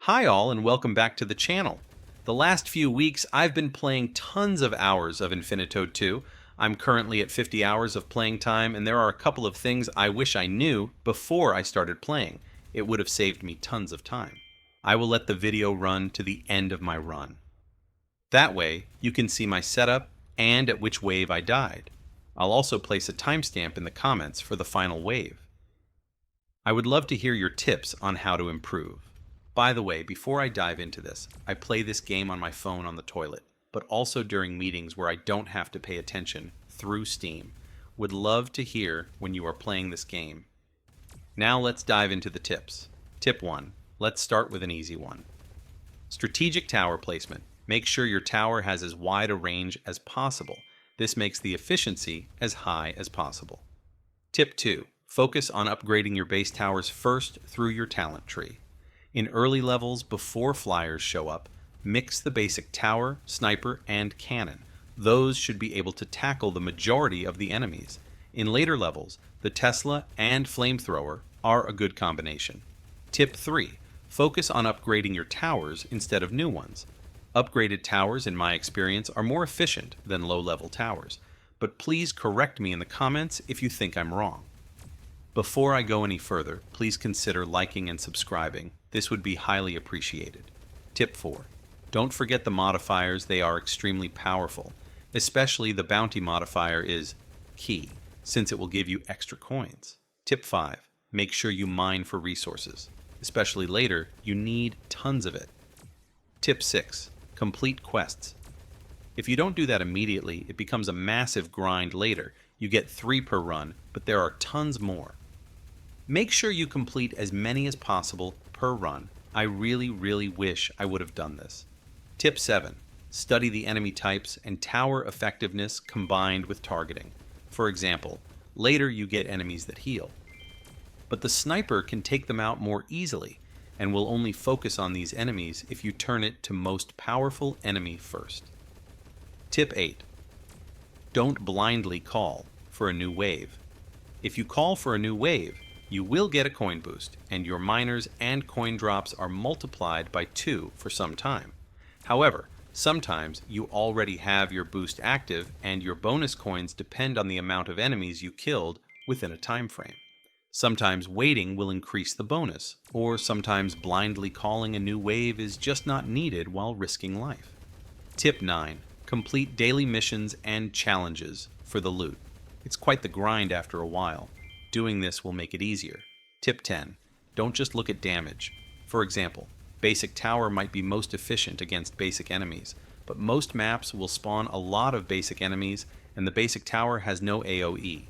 Hi all and welcome back to the channel. The last few weeks I've been playing tons of hours of Infinitode 2. I'm currently at 50 hours of playing time and there are a couple of things I wish I knew before I started playing. It would have saved me tons of time. I will let the video run to the end of my run. That way you can see my setup and at which wave I died. I'll also place a timestamp in the comments for the final wave. I would love to hear your tips on how to improve. By the way, before I dive into this, I play this game on my phone on the toilet, but also during meetings where I don't have to pay attention through Steam. Would love to hear when you are playing this game. Now let's dive into the tips. Tip 1. Let's start with an easy one. Strategic tower placement. Make sure your tower has as wide a range as possible. This makes the efficiency as high as possible. Tip 2. Focus on upgrading your base towers first through your talent tree. In early levels, before flyers show up, mix the basic tower, sniper, and cannon. Those should be able to tackle the majority of the enemies. In later levels, the Tesla and flamethrower are a good combination. Tip 3. Focus on upgrading your towers instead of new ones. Upgraded towers, in my experience, are more efficient than low-level towers, but please correct me in the comments if you think I'm wrong. Before I go any further, please consider liking and subscribing. This would be highly appreciated. Tip 4. Don't forget the modifiers, they are extremely powerful. Especially the bounty modifier is key, since it will give you extra coins. Tip 5. Make sure you mine for resources. Especially later, you need tons of it. Tip 6. Complete quests. If you don't do that immediately, it becomes a massive grind later. You get 3 per run, but there are tons more. Make sure you complete as many as possible per run. I really wish I would have done this. Tip 7. Study the enemy types and tower effectiveness combined with targeting. For example, later you get enemies that heal. But the sniper can take them out more easily and will only focus on these enemies if you turn it to most powerful enemy first. Tip 8. Don't blindly call for a new wave. If you call for a new wave, you will get a coin boost, and your miners and coin drops are multiplied by 2 for some time. However, sometimes you already have your boost active, and your bonus coins depend on the amount of enemies you killed within a time frame. Sometimes waiting will increase the bonus, or sometimes blindly calling a new wave is just not needed while risking life. Tip 9. Complete daily missions and challenges for the loot. It's quite the grind after a while. Doing this will make it easier. Tip 10. Don't just look at damage. For example, basic tower might be most efficient against basic enemies, but most maps will spawn a lot of basic enemies and the basic tower has no AoE.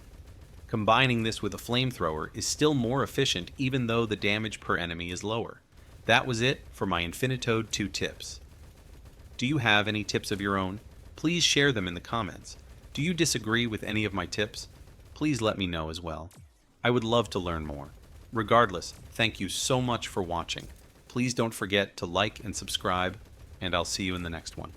Combining this with a flamethrower is still more efficient even though the damage per enemy is lower. That was it for my Infinitode 2 tips. Do you have any tips of your own? Please share them in the comments. Do you disagree with any of my tips? Please let me know as well. I would love to learn more. Regardless, thank you so much for watching. Please don't forget to like and subscribe, and I'll see you in the next one.